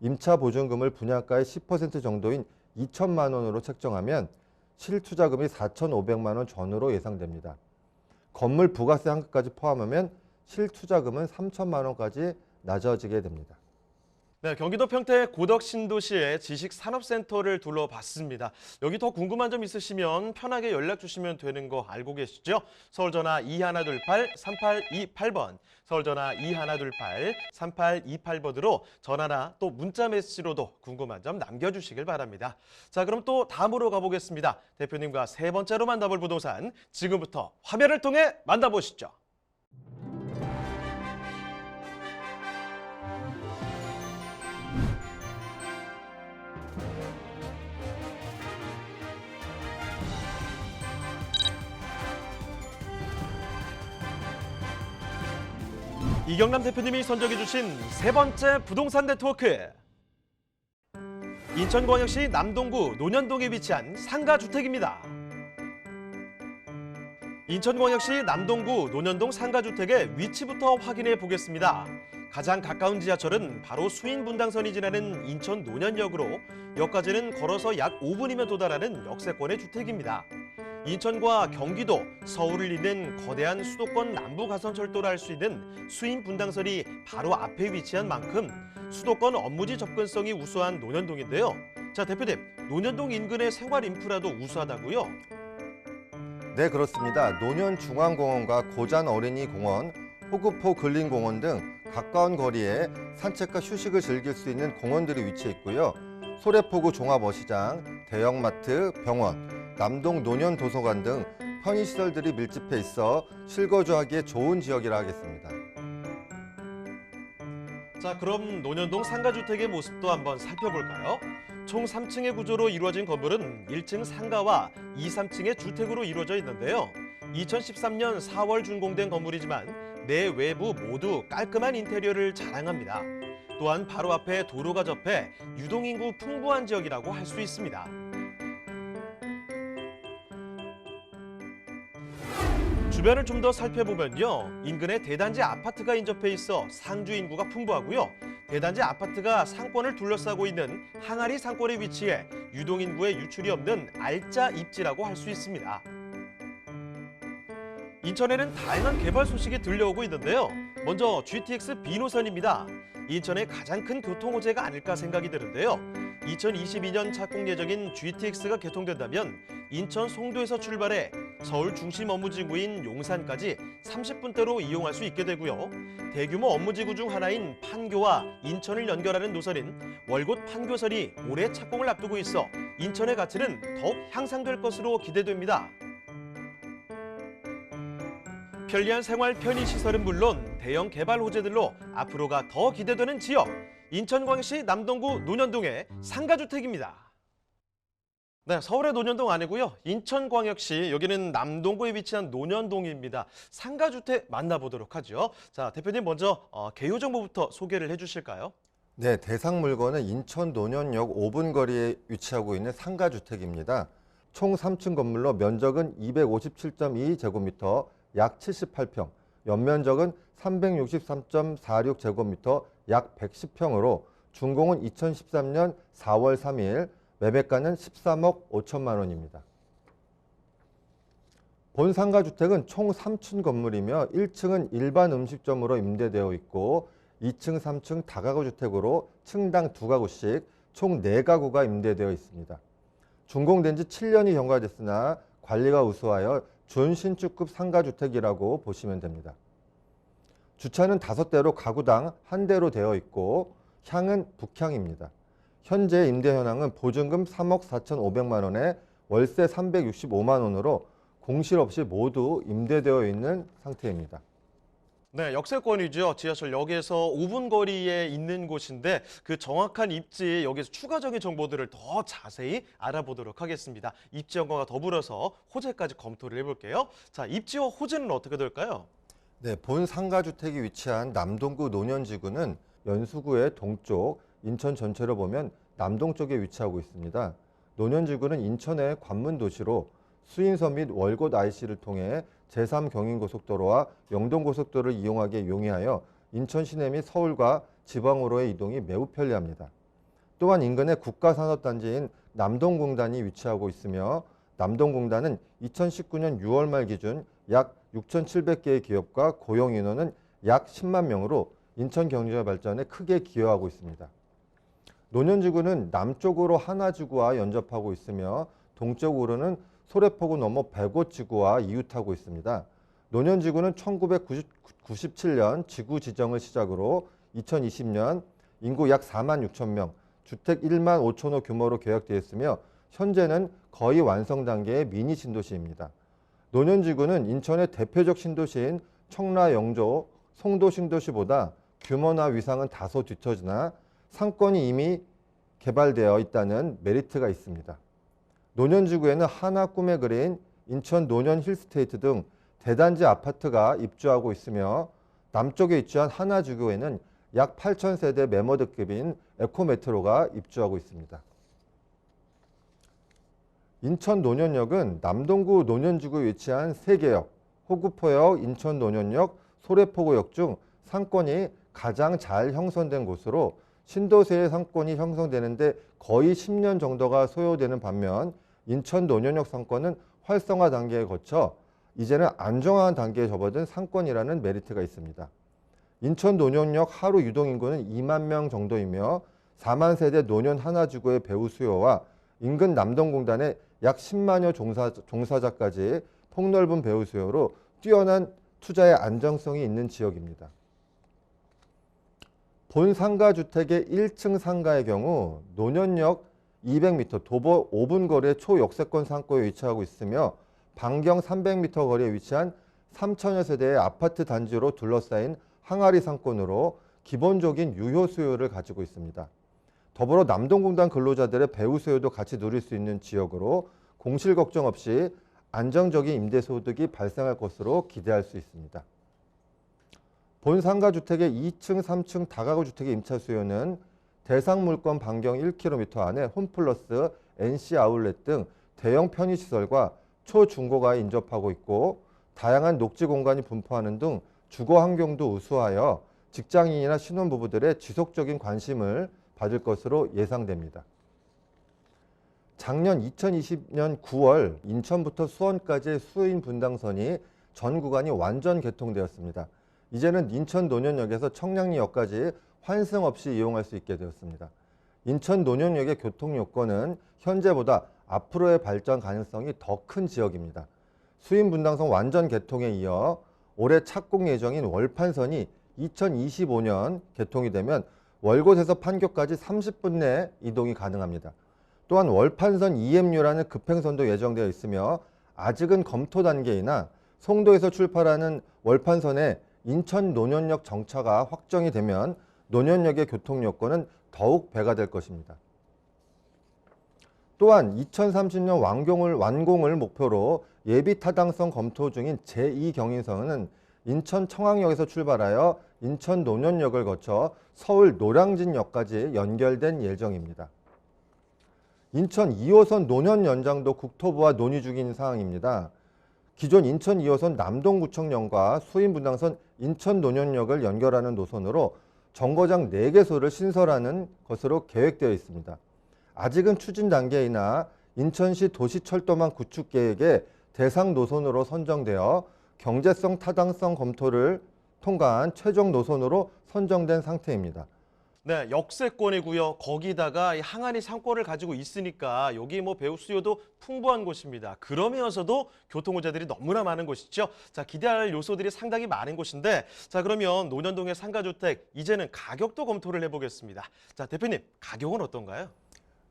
임차 보증금을 분양가의 10% 정도인 2천만 원으로 책정하면 실투자금이 4,500만 원 전후로 예상됩니다. 건물 부가세 환급까지 포함하면 실투자금은 3천만 원까지 낮아지게 됩니다. 네, 경기도 평택 고덕 신도시의 지식산업센터를 둘러봤습니다. 여기 더 궁금한 점 있으시면 편하게 연락 주시면 되는 거 알고 계시죠? 서울전화 2128-3828번, 서울전화 2128-3828번으로 전화나 또 문자 메시지로도 궁금한 점 남겨주시길 바랍니다. 자, 그럼 또 다음으로 가보겠습니다. 대표님과 세 번째로 만나볼 부동산, 지금부터 화면을 통해 만나보시죠. 이경남 대표님이 선정해 주신 세 번째 부동산 네트워크. 인천광역시 남동구 논현동에 위치한 상가주택입니다. 인천광역시 남동구 논현동 상가주택의 위치부터 확인해 보겠습니다. 가장 가까운 지하철은 바로 수인분당선이 지나는 인천 논현역으로 역까지는 걸어서 약 5분이면 도달하는 역세권의 주택입니다. 인천과 경기도, 서울을 잇는 거대한 수도권 남부가선철도를 할 수 있는 수인분당선이 바로 앞에 위치한 만큼 수도권 업무지 접근성이 우수한 논현동인데요. 자, 대표님, 논현동 인근의 생활 인프라도 우수하다고요? 네, 그렇습니다. 논현중앙공원과 고잔 어린이공원, 호구포 근린공원 등 가까운 거리에 산책과 휴식을 즐길 수 있는 공원들이 위치해 있고요. 소래포구 종합어시장, 대형마트, 병원, 남동 논현도서관 등 편의시설들이 밀집해 있어 실거주하기에 좋은 지역이라 하겠습니다. 자, 그럼 논현동 상가주택의 모습도 한번 살펴볼까요? 총 3층의 구조로 이루어진 건물은 1층 상가와 2, 3층의 주택으로 이루어져 있는데요. 2013년 4월 준공된 건물이지만 내 외부 모두 깔끔한 인테리어를 자랑합니다. 또한 바로 앞에 도로가 접해 유동인구 풍부한 지역이라고 할 수 있습니다. 주변을 좀 더 살펴보면요. 인근에 대단지 아파트가 인접해 있어 상주 인구가 풍부하고요. 대단지 아파트가 상권을 둘러싸고 있는 항아리 상권에 위치해 유동인구의 유출이 없는 알짜 입지라고 할 수 있습니다. 인천에는 다양한 개발 소식이 들려오고 있는데요. 먼저 GTX B 노선입니다. 인천의 가장 큰 교통호재가 아닐까 생각이 드는데요. 2022년 착공 예정인 GTX가 개통된다면 인천 송도에서 출발해 서울 중심 업무지구인 용산까지 30분대로 이용할 수 있게 되고요. 대규모 업무지구 중 하나인 판교와 인천을 연결하는 노선인 월곶 판교선이 올해 착공을 앞두고 있어 인천의 가치는 더욱 향상될 것으로 기대됩니다. 편리한 생활 편의시설은 물론 대형 개발 호재들로 앞으로가 더 기대되는 지역, 인천광역시 남동구 논현동의 상가주택입니다. 네, 서울의 논현동 아니고요. 인천광역시 여기는 남동구에 위치한 논현동입니다. 상가주택 만나보도록 하죠. 자, 대표님 먼저 개요 정보부터 소개를 해주실까요? 네, 대상 물건은 인천 논현역 5분 거리에 위치하고 있는 상가주택입니다. 총 3층 건물로 면적은 257.2제곱미터, 약 78평, 연면적은 363.46제곱미터, 약 110평으로 준공은 2013년 4월 3일, 매매가는 13억 5천만 원입니다. 본 상가주택은 총 3층 건물이며 1층은 일반 음식점으로 임대되어 있고 2층, 3층 다가구 주택으로 층당 2가구씩 총 4가구가 임대되어 있습니다. 준공된 지 7년이 경과됐으나 관리가 우수하여 준신축급 상가주택이라고 보시면 됩니다. 주차는 5대로 가구당 1대로 되어 있고 향은 북향입니다. 현재 임대 현황은 보증금 3억 4,500만 원에 월세 365만 원으로 공실 없이 모두 임대되어 있는 상태입니다. 네, 역세권이죠. 지하철역에서 5분 거리에 있는 곳인데 그 정확한 입지 여기서 추가적인 정보들을 더 자세히 알아보도록 하겠습니다. 입지 연관과 더불어서 호재까지 검토를 해볼게요. 자, 입지와 호재는 어떻게 될까요? 네, 본 상가주택이 위치한 남동구 논현지구는 연수구의 동쪽, 인천 전체로 보면 남동쪽에 위치하고 있습니다. 논현지구는 인천의 관문도시로 수인서 및 월곶 IC를 통해 제3경인고속도로와 영동고속도로를 이용하기에 용이하여 인천 시내 및 서울과 지방으로의 이동이 매우 편리합니다. 또한 인근에 국가산업단지인 남동공단이 위치하고 있으며 남동공단은 2019년 6월 말 기준 약 6,700개의 기업과 고용인원은 약 10만 명으로 인천 경제 발전에 크게 기여하고 있습니다. 논현지구는 남쪽으로 하나지구와 연접하고 있으며 동쪽으로는 소래포구 넘어 백오지구와 이웃하고 있습니다. 논현지구는 1997년 지구 지정을 시작으로 2020년 인구 약 4만 6천 명, 주택 1만 5천 호 규모로 계획되어 있으며 현재는 거의 완성 단계의 미니 신도시입니다. 논현지구는 인천의 대표적 신도시인 청라, 영조, 송도 신도시보다 규모나 위상은 다소 뒤처지나 상권이 이미 개발되어 있다는 메리트가 있습니다. 논현지구에는 하나 꿈의 그린, 인천 논현 힐스테이트 등 대단지 아파트가 입주하고 있으며 남쪽에 위치한 하나주교에는 약 8,000세대 매머드급인 에코메트로가 입주하고 있습니다. 인천 논현역은 남동구 논현지구에 위치한 3개역, 호구포역, 인천 논현역, 소래포구역 중 상권이 가장 잘 형성된 곳으로 신도시의 상권이 형성되는데 거의 10년 정도가 소요되는 반면 인천 논현역 상권은 활성화 단계에 거쳐 이제는 안정화한 단계에 접어든 상권이라는 메리트가 있습니다. 인천 논현역 하루 유동인구는 2만 명 정도이며 4만 세대 논현 하나지구의 배우 수요와 인근 남동공단의 약 10만여 종사자까지 폭넓은 배우 수요로 뛰어난 투자의 안정성이 있는 지역입니다. 본 상가주택의 1층 상가의 경우 논현역 200m 도보 5분 거리의 초역세권 상권에 위치하고 있으며 반경 300m 거리에 위치한 3천여 세대의 아파트 단지로 둘러싸인 항아리 상권으로 기본적인 유효 수요를 가지고 있습니다. 더불어 남동공단 근로자들의 배우 수요도 같이 누릴 수 있는 지역으로 공실 걱정 없이 안정적인 임대소득이 발생할 것으로 기대할 수 있습니다. 본 상가주택의 2층, 3층 다가구 주택의 임차 수요는 대상 물건 반경 1km 안에 홈플러스, NC 아울렛 등 대형 편의시설과 초중고가에 인접하고 있고 다양한 녹지 공간이 분포하는 등 주거 환경도 우수하여 직장인이나 신혼부부들의 지속적인 관심을 받을 것으로 예상됩니다. 작년 2020년 9월 인천부터 수원까지의 수인 분당선이 전 구간이 완전 개통되었습니다. 이제는 인천 논현역에서 청량리역까지 환승 없이 이용할 수 있게 되었습니다. 인천 논현역의 교통 요건은 현재보다 앞으로의 발전 가능성이 더 큰 지역입니다. 수인 분당선 완전 개통에 이어 올해 착공 예정인 월판선이 2025년 개통이 되면 월곶에서 판교까지 30분 내 이동이 가능합니다. 또한 월판선 EMU라는 급행선도 예정되어 있으며 아직은 검토 단계이나 송도에서 출발하는 월판선의 인천 논현역 정차가 확정이 되면 논현역의 교통 여건은 더욱 배가 될 것입니다. 또한 2030년 완공을 목표로 예비 타당성 검토 중인 제2경인선은 인천 청항역에서 출발하여 인천 논현역을 거쳐 서울 노량진역까지 연결된 예정입니다. 인천 2호선 논현 연장도 국토부와 논의 중인 사항입니다. 기존 인천 2호선 남동구청역과 수인분당선 인천 논현역을 연결하는 노선으로 정거장 4개소를 신설하는 것으로 계획되어 있습니다. 아직은 추진 단계이나 인천시 도시철도망 구축 계획의 대상 노선으로 선정되어 경제성 타당성 검토를 통과한 최종 노선으로 선정된 상태입니다. 네, 역세권이고요. 거기다가 이 항아리 상권을 가지고 있으니까 여기 배우 수요도 풍부한 곳입니다. 그러면서도 교통문제들이 너무나 많은 곳이죠. 자, 기대할 요소들이 상당히 많은 곳인데, 자, 그러면 논현동의 상가주택 이제는 가격도 검토를 해보겠습니다. 자, 대표님, 가격은 어떤가요?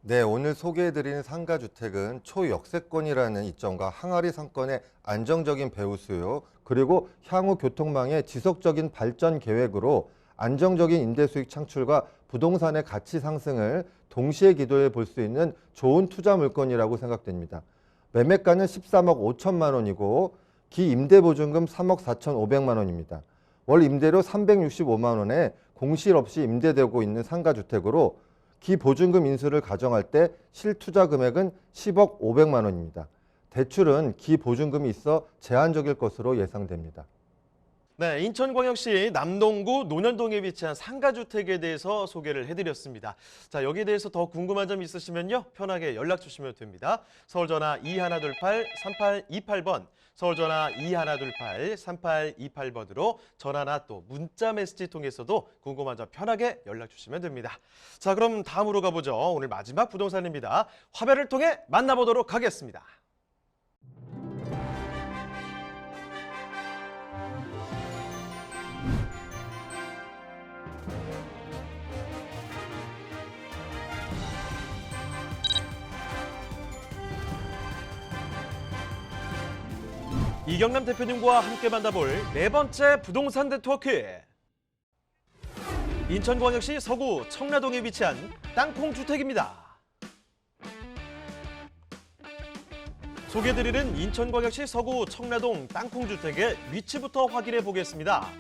네, 오늘 소개해드리는 상가주택은 초역세권이라는 이점과 항아리 상권의 안정적인 배우 수요, 그리고 향후 교통망의 지속적인 발전 계획으로 안정적인 임대 수익 창출과 부동산의 가치 상승을 동시에 기도해 볼 수 있는 좋은 투자 물건이라고 생각됩니다. 매매가는 13억 5천만 원이고 기 임대보증금 3억 4,500만 원입니다. 월 임대료 365만 원에 공실 없이 임대되고 있는 상가주택으로 기 보증금 인수를 가정할 때 실투자 금액은 10억 500만 원입니다. 대출은 기 보증금이 있어 제한적일 것으로 예상됩니다. 네, 인천광역시 남동구 논현동에 위치한 상가주택에 대해서 소개를 해드렸습니다. 자, 여기에 대해서 더 궁금한 점 있으시면요, 편하게 연락 주시면 됩니다. 서울전화 2128-3828번, 서울전화 2128-3828번으로 전화나 또 문자 메시지 통해서도 궁금한 점 편하게 연락 주시면 됩니다. 자, 그럼 다음으로 가보죠. 오늘 마지막 부동산입니다. 화면을 통해 만나보도록 하겠습니다. 이경남 대표님과 함께 만나볼 네 번째 부동산 네트워크. 인천광역시 서구 청라동에 위치한 땅콩주택입니다. 소개해드리는 인천광역시 서구 청라동 땅콩주택의 위치부터 확인해 보겠습니다.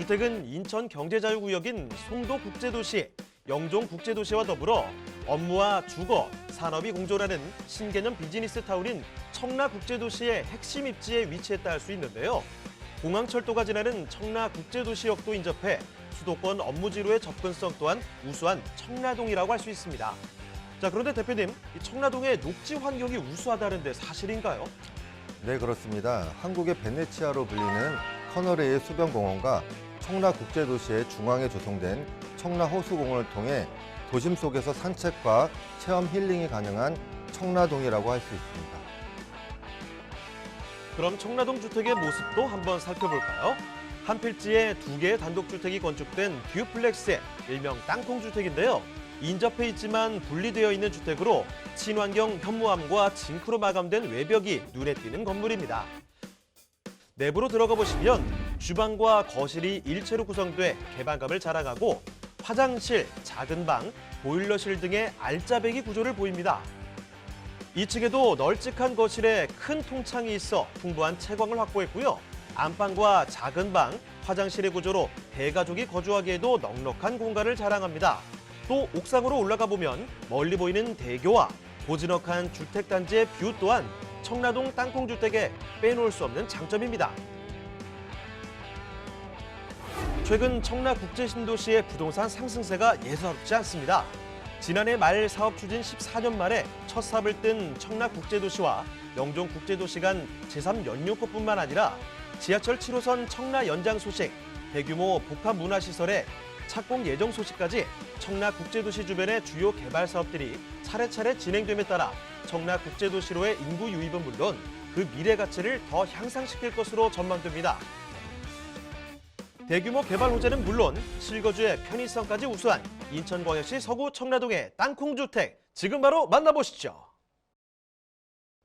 주택은 인천 경제자유구역인 송도국제도시, 영종국제도시와 더불어 업무와 주거, 산업이 공존하는 신개념 비즈니스타운인 청라국제도시의 핵심 입지에 위치했다 할 수 있는데요. 공항철도가 지나는 청라국제도시역도 인접해 수도권 업무지로의 접근성 또한 우수한 청라동이라고 할 수 있습니다. 자, 그런데 대표님, 이 청라동의 녹지 환경이 우수하다는데 사실인가요? 네, 그렇습니다. 한국의 베네치아로 불리는 커너레이의 수변공원과 청라국제도시의 중앙에 조성된 청라호수공원을 통해 도심 속에서 산책과 체험 힐링이 가능한 청라동이라고 할 수 있습니다. 그럼 청라동 주택의 모습도 한번 살펴볼까요? 한 필지에 2개의 단독주택이 건축된 듀플렉스, 일명 땅콩주택인데요. 인접해 있지만 분리되어 있는 주택으로 친환경 현무암과 징크로 마감된 외벽이 눈에 띄는 건물입니다. 내부로 들어가 보시면 주방과 거실이 일체로 구성돼 개방감을 자랑하고 화장실, 작은 방, 보일러실 등의 알짜배기 구조를 보입니다. 2층에도 널찍한 거실에 큰 통창이 있어 풍부한 채광을 확보했고요. 안방과 작은 방, 화장실의 구조로 대가족이 거주하기에도 넉넉한 공간을 자랑합니다. 또 옥상으로 올라가 보면 멀리 보이는 대교와 고즈넉한 주택단지의 뷰 또한 청라동 땅콩주택에 빼놓을 수 없는 장점입니다. 최근 청라국제신도시의 부동산 상승세가 예사롭지 않습니다. 지난해 말 사업 추진 14년 만에 첫 삽을 뜬 청라국제도시와 영종국제도시 간 제3연료권뿐만 아니라 지하철 7호선 청라 연장 소식, 대규모 복합문화시설의 착공 예정 소식까지 청라국제도시 주변의 주요 개발 사업들이 차례차례 진행됨에 따라 청라국제도시로의 인구 유입은 물론 그 미래 가치를 더 향상시킬 것으로 전망됩니다. 대규모 개발 호재는 물론 실거주의 편의성까지 우수한 인천광역시 서구 청라동의 땅콩주택, 지금 바로 만나보시죠.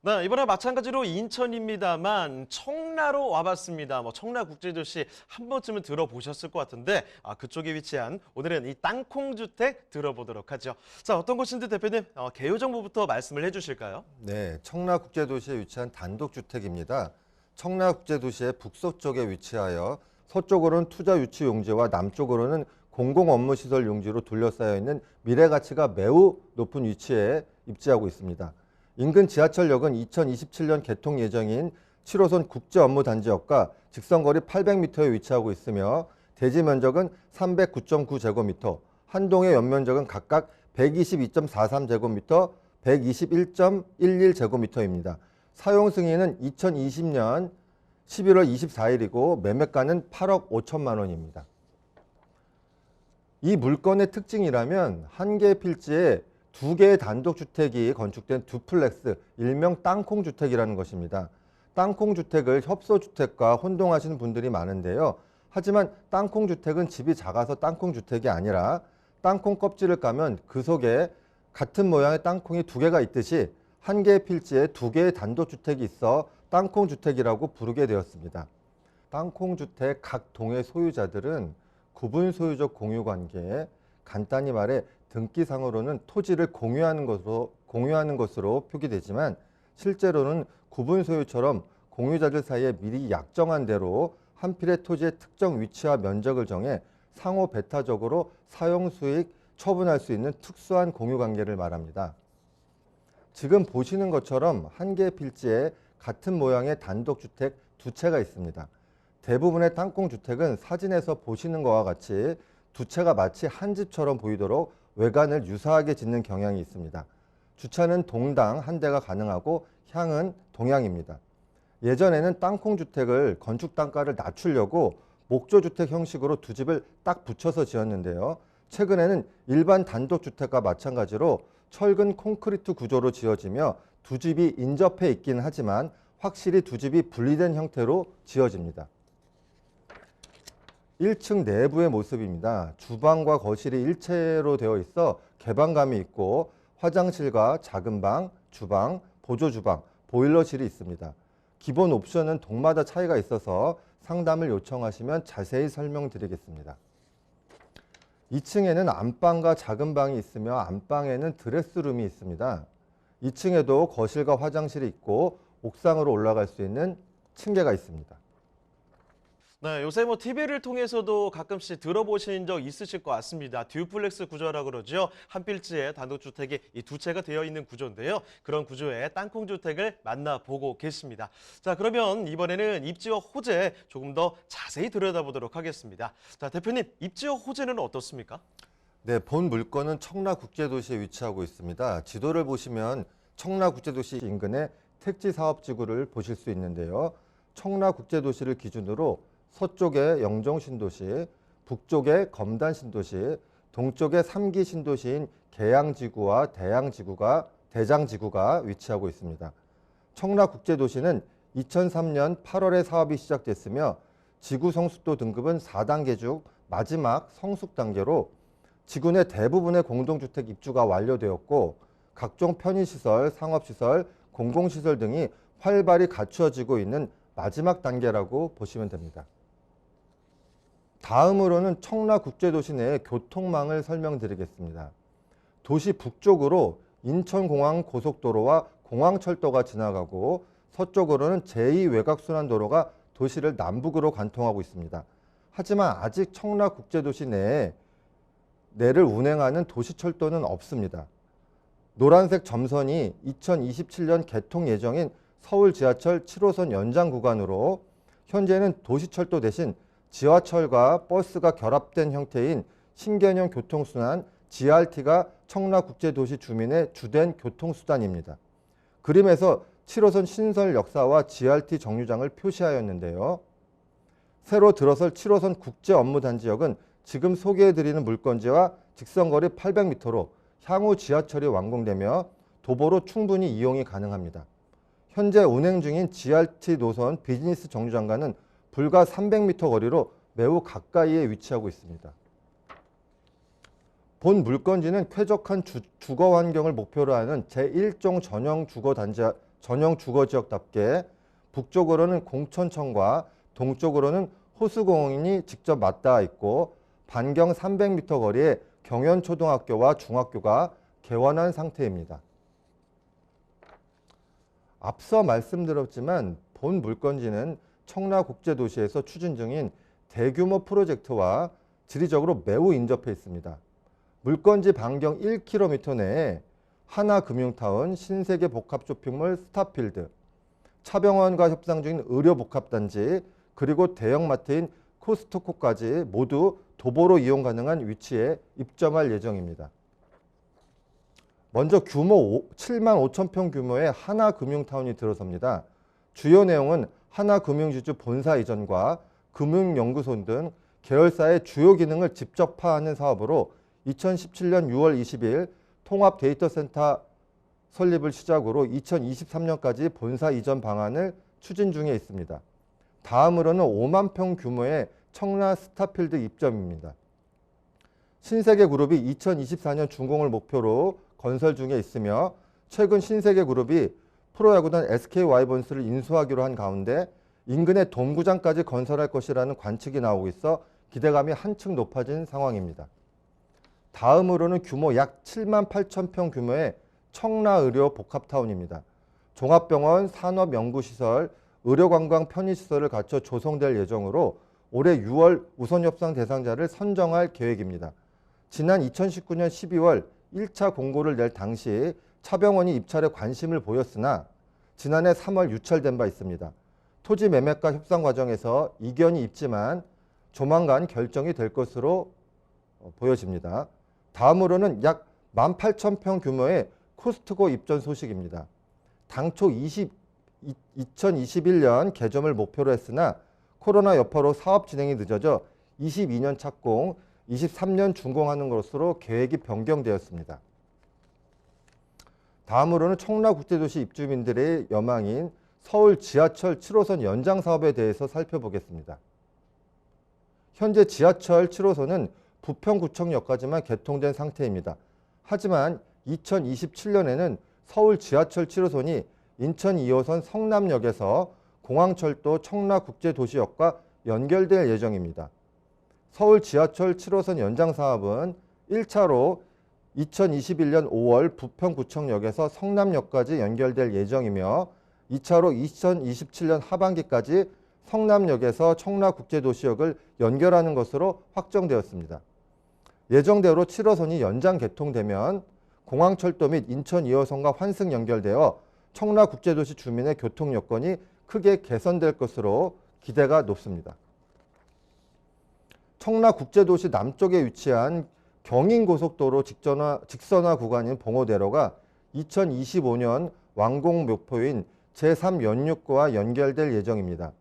네, 이번에 마찬가지로 인천입니다만 청라로 와봤습니다. 청라국제도시 한 번쯤은 들어보셨을 것 같은데 그쪽에 위치한 오늘은 이 땅콩주택 들어보도록 하죠. 자, 어떤 곳인지 대표님 개요 정보부터 말씀을 해주실까요? 네, 청라국제도시에 위치한 단독주택입니다. 청라국제도시의 북서쪽에 위치하여 서쪽으로는 투자 유치 용지와 남쪽으로는 공공 업무 시설 용지로 둘러싸여 있는 미래 가치가 매우 높은 위치에 입지하고 있습니다. 인근 지하철역은 2027년 개통 예정인 7호선 국제업무단지역과 직선거리 800m에 위치하고 있으며 대지 면적은 309.9제곱미터, 한 동의 연면적은 각각 122.43제곱미터, 121.11제곱미터입니다. 사용 승인은 2020년 11월 24일이고 매매가는 8억 5천만 원입니다. 이 물건의 특징이라면 한 개의 필지에 2개의 단독주택이 건축된 듀플렉스, 일명 땅콩주택이라는 것입니다. 땅콩주택을 협소주택과 혼동하시는 분들이 많은데요. 하지만 땅콩주택은 집이 작아서 땅콩주택이 아니라 땅콩 껍질을 까면 그 속에 같은 모양의 땅콩이 2개가 있듯이 한 개의 필지에 2개의 단독주택이 있어 땅콩주택이라고 부르게 되었습니다. 땅콩주택 각 동의 소유자들은 구분 소유적 공유관계에 간단히 말해 등기상으로는 토지를 공유하는 것으로 표기되지만 실제로는 구분 소유처럼 공유자들 사이에 미리 약정한 대로 한 필의 토지의 특정 위치와 면적을 정해 상호 배타적으로 사용 수익 처분할 수 있는 특수한 공유관계를 말합니다. 지금 보시는 것처럼 한 개의 필지에 같은 모양의 단독주택 2채가 있습니다. 대부분의 땅콩주택은 사진에서 보시는 것과 같이 2채가 마치 한 집처럼 보이도록 외관을 유사하게 짓는 경향이 있습니다. 주차는 동당 한 대가 가능하고 향은 동향입니다. 예전에는 땅콩주택을 건축 단가를 낮추려고 목조주택 형식으로 2집을 딱 붙여서 지었는데요. 최근에는 일반 단독주택과 마찬가지로 철근 콘크리트 구조로 지어지며 2집이 인접해 있긴 하지만 확실히 2집이 분리된 형태로 지어집니다. 1층 내부의 모습입니다. 주방과 거실이 일체로 되어 있어 개방감이 있고 화장실과 작은 방, 주방, 보조주방, 보일러실이 있습니다. 기본 옵션은 동마다 차이가 있어서 상담을 요청하시면 자세히 설명드리겠습니다. 2층에는 안방과 작은 방이 있으며 안방에는 드레스룸이 있습니다. 2층에도 거실과 화장실이 있고 옥상으로 올라갈 수 있는 층계가 있습니다. 네, 요새 뭐 TV를 통해서도 가끔씩 들어보신 적 있으실 것 같습니다. 듀플렉스 구조라 그러죠. 한 필지에 단독주택이 이 두 채가 되어 있는 구조인데요. 그런 구조의 땅콩주택을 만나보고 계십니다. 자, 그러면 이번에는 입지와 호재 조금 더 자세히 들여다보도록 하겠습니다. 자, 대표님, 입지와 호재는 어떻습니까? 네, 본 물건은 청라국제도시에 위치하고 있습니다. 지도를 보시면 청라국제도시 인근의 택지사업지구를 보실 수 있는데요. 청라국제도시를 기준으로 서쪽에 영종신도시, 북쪽에 검단신도시, 동쪽에 3기 신도시인 계양지구와 대장지구가 위치하고 있습니다. 청라국제도시는 2003년 8월에 사업이 시작됐으며 지구 성숙도 등급은 4단계 중 마지막 성숙 단계로 지구 내 대부분의 공동주택 입주가 완료되었고 각종 편의시설, 상업시설, 공공시설 등이 활발히 갖추어지고 있는 마지막 단계라고 보시면 됩니다. 다음으로는 청라국제도시 내의 교통망을 설명드리겠습니다. 도시 북쪽으로 인천공항 고속도로와 공항철도가 지나가고 서쪽으로는 제2외곽순환도로가 도시를 남북으로 관통하고 있습니다. 하지만 아직 청라국제도시 내를 운행하는 도시철도는 없습니다. 노란색 점선이 2027년 개통 예정인 서울 지하철 7호선 연장 구간으로 현재는 도시철도 대신 지하철과 버스가 결합된 형태인 신개념 교통수단 GRT가 청라국제도시 주민의 주된 교통수단입니다. 그림에서 7호선 신설 역사와 GRT 정류장을 표시하였는데요. 새로 들어설 7호선 국제업무단지역은 지금 소개해드리는 물건지와 직선거리 800m로 향후 지하철이 완공되며 도보로 충분히 이용이 가능합니다. 현재 운행 중인 GRT 노선 비즈니스 정류장과는 불과 300m 거리로 매우 가까이에 위치하고 있습니다. 본 물건지는 쾌적한 주거 환경을 목표로 하는 제1종 전용 주거지역답게 북쪽으로는 공천청과 동쪽으로는 호수공원이 직접 맞닿아 있고 반경 300m 거리에 경연초등학교와 중학교가 개원한 상태입니다. 앞서 말씀드렸지만 본 물건지는 청라국제도시에서 추진 중인 대규모 프로젝트와 지리적으로 매우 인접해 있습니다. 물건지 반경 1km 내에 하나금융타운, 신세계 복합쇼핑몰 스타필드, 차병원과 협상 중인 의료복합단지, 그리고 대형마트인 코스트코까지 모두 도보로 이용 가능한 위치에 입점할 예정입니다. 먼저 규모 7만 5천 평 규모의 하나금융타운이 들어섭니다. 주요 내용은 하나금융지주 본사 이전과 금융연구소 등 계열사의 주요 기능을 직접화하는 사업으로 2017년 6월 20일 통합데이터센터 설립을 시작으로 2023년까지 본사 이전 방안을 추진 중에 있습니다. 다음으로는 5만 평 규모의 청라 스타필드 입점입니다. 신세계그룹이 2024년 준공을 목표로 건설 중에 있으며 최근 신세계그룹이 프로야구단 SK와이번스를 인수하기로 한 가운데 인근에 돔구장까지 건설할 것이라는 관측이 나오고 있어 기대감이 한층 높아진 상황입니다. 다음으로는 규모 약 7만 8천 평 규모의 청라의료 복합타운입니다. 종합병원, 산업연구시설, 의료관광 편의시설을 갖춰 조성될 예정으로 올해 6월 우선협상 대상자를 선정할 계획입니다. 지난 2019년 12월 1차 공고를 낼 당시 차병원이 입찰에 관심을 보였으나 지난해 3월 유찰된 바 있습니다. 토지 매매가 협상 과정에서 이견이 있지만 조만간 결정이 될 것으로 보여집니다. 다음으로는 약 18,000평 규모의 코스트코 입점 소식입니다. 당초 2021년 개점을 목표로 했으나 코로나 여파로 사업 진행이 늦어져 22년 착공, 23년 준공하는 것으로 계획이 변경되었습니다. 다음으로는 청라국제도시 입주민들의 여망인 서울 지하철 7호선 연장 사업에 대해서 살펴보겠습니다. 현재 지하철 7호선은 부평구청역까지만 개통된 상태입니다. 하지만 2027년에는 서울 지하철 7호선이 인천 2호선 성남역에서 공항철도 청라국제도시역과 연결될 예정입니다. 서울 지하철 7호선 연장 사업은 1차로 2021년 5월 부평구청역에서 성남역까지 연결될 예정이며 2차로 2027년 하반기까지 성남역에서 청라국제도시역을 연결하는 것으로 확정되었습니다. 예정대로 7호선이 연장 개통되면 공항철도 및 인천 2호선과 환승 연결되어 청라국제도시 주민의 교통 여건이 크게 개선될 것으로 기대가 높습니다. 청라국제도시 남쪽에 위치한 경인고속도로 직선화 구간인 봉오대로가 2025년 완공 목표인 제3연육고와 연결될 예정입니다.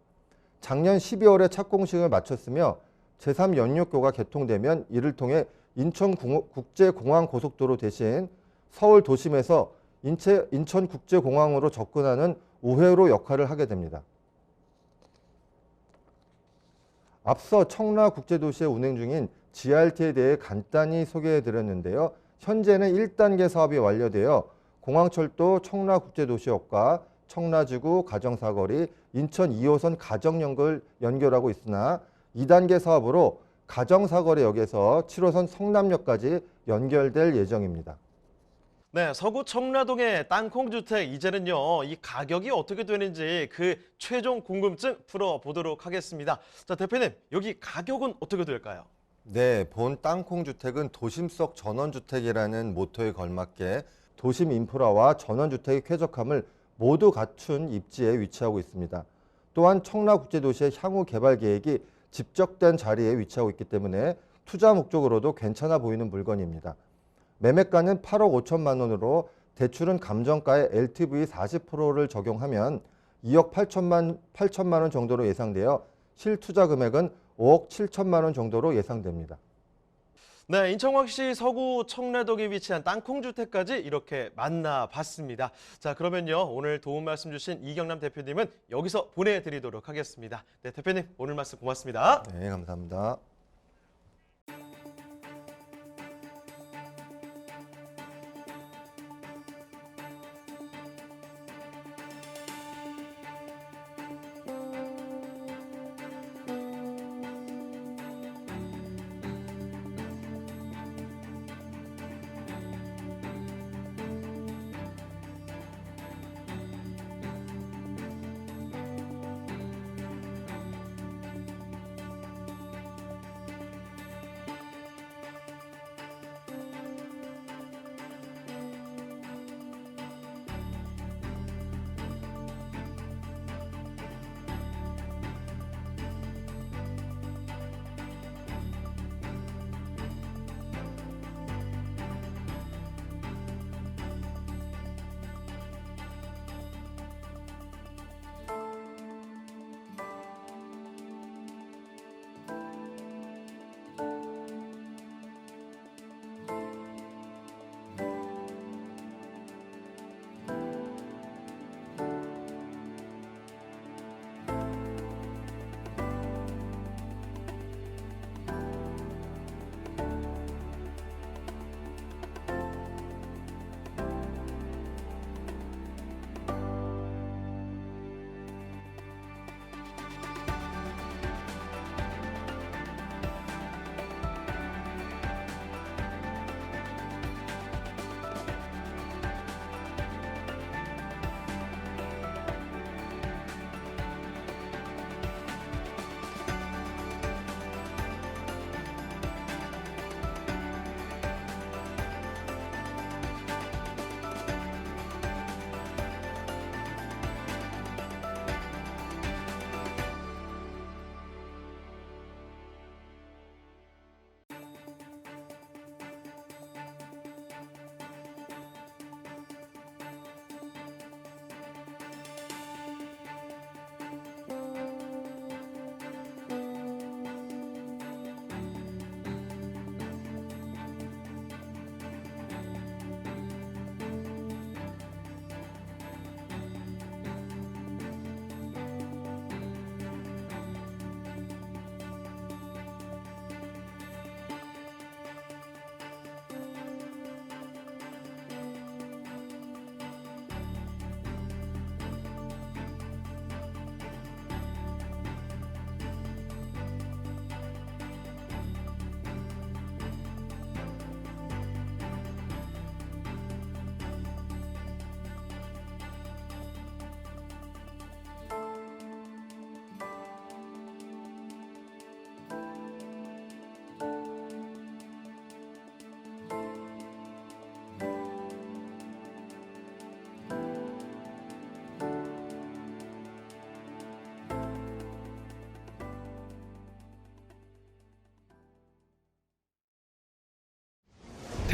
작년 12월에 착공식을 마쳤으며 제3연육고가 개통되면 이를 통해 인천국제공항고속도로 대신 서울 도심에서 인천국제공항으로 접근하는 우회로 역할을 하게 됩니다. 앞서 청라국제도시에 운행 중인 GRT에 대해 간단히 소개해드렸는데요. 현재는 1단계 사업이 완료되어 공항철도 청라국제도시역과 청라지구 가정사거리, 인천 2호선 가정역을 연결하고 있으나 2단계 사업으로 가정사거리역에서 7호선 성남역까지 연결될 예정입니다. 네, 서구 청라동의 땅콩주택 이제는요, 이 가격이 어떻게 되는지 그 최종 궁금증 풀어보도록 하겠습니다. 자, 대표님, 여기 가격은 어떻게 될까요? 네, 본 땅콩주택은 도심 속 전원주택이라는 모토에 걸맞게 도심 인프라와 전원주택의 쾌적함을 모두 갖춘 입지에 위치하고 있습니다. 또한 청라국제도시의 향후 개발 계획이 집적된 자리에 위치하고 있기 때문에 투자 목적으로도 괜찮아 보이는 물건입니다. 매매가는 8억 5천만 원으로 대출은 감정가의 LTV 40%를 적용하면 2억 8천만 원 정도로 예상되어 실투자 금액은 5억 7천만 원 정도로 예상됩니다. 네, 인천광역시 서구 청라동에 위치한 땅콩주택까지 이렇게 만나봤습니다. 자, 그러면요, 오늘 도움 말씀 주신 이경남 대표님은 여기서 보내드리도록 하겠습니다. 네, 대표님, 오늘 말씀 고맙습니다. 네, 감사합니다.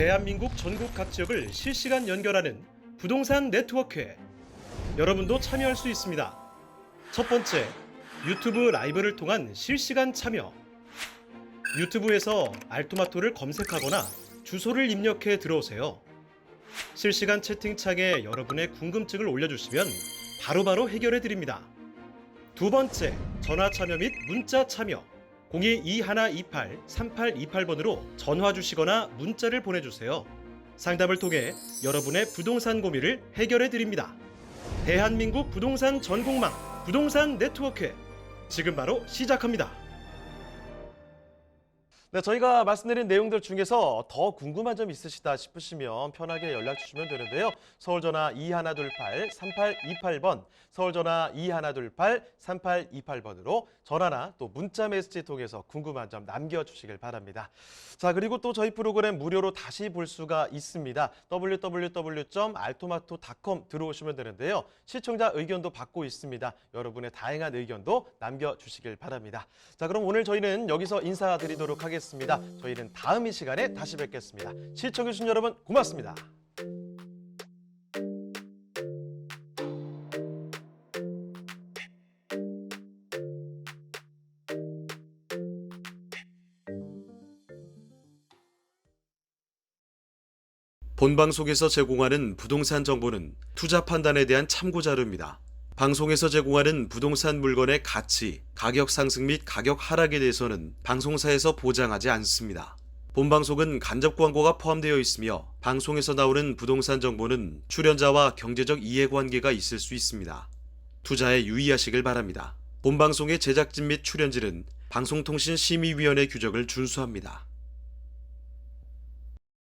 대한민국 전국 각 지역을 실시간 연결하는 부동산 네트워크에 여러분도 참여할 수 있습니다. 첫 번째, 유튜브 라이브를 통한 실시간 참여. 유튜브에서 알토마토를 검색하거나 주소를 입력해 들어오세요. 실시간 채팅창에 여러분의 궁금증을 올려주시면 바로바로 해결해 드립니다. 두 번째, 전화 참여 및 문자 참여. 02-2128-3828번으로 전화 주시거나 문자를 보내주세요. 상담을 통해 여러분의 부동산 고민을 해결해 드립니다. 대한민국 부동산 전국망 부동산 네트워크, 지금 바로 시작합니다. 네, 저희가 말씀드린 내용들 중에서 더 궁금한 점 있으시다 싶으시면 편하게 연락 주시면 되는데요. 서울전화 2128-3828번, 서울전화 2128-3828번으로 전화나 또 문자 메시지 통해서 궁금한 점 남겨주시길 바랍니다. 자, 그리고 또 저희 프로그램 무료로 다시 볼 수가 있습니다. www.altomato.com 들어오시면 되는데요. 시청자 의견도 받고 있습니다. 여러분의 다양한 의견도 남겨주시길 바랍니다. 자, 그럼 오늘 저희는 여기서 인사드리도록 하겠습니다. 저희는 다음 이 시간에 다시 뵙겠습니다. 시청해주신 여러분 고맙습니다. 본방송에서 제공하는 부동산 정보는 투자 판단에 대한 참고 자료입니다. 방송에서 제공하는 부동산 물건의 가치, 가격 상승 및 가격 하락에 대해서는 방송사에서 보장하지 않습니다. 본방송은 간접 광고가 포함되어 있으며 방송에서 나오는 부동산 정보는 출연자와 경제적 이해관계가 있을 수 있습니다. 투자에 유의하시길 바랍니다. 본방송의 제작진 및 출연진은 방송통신심의위원회 규정을 준수합니다.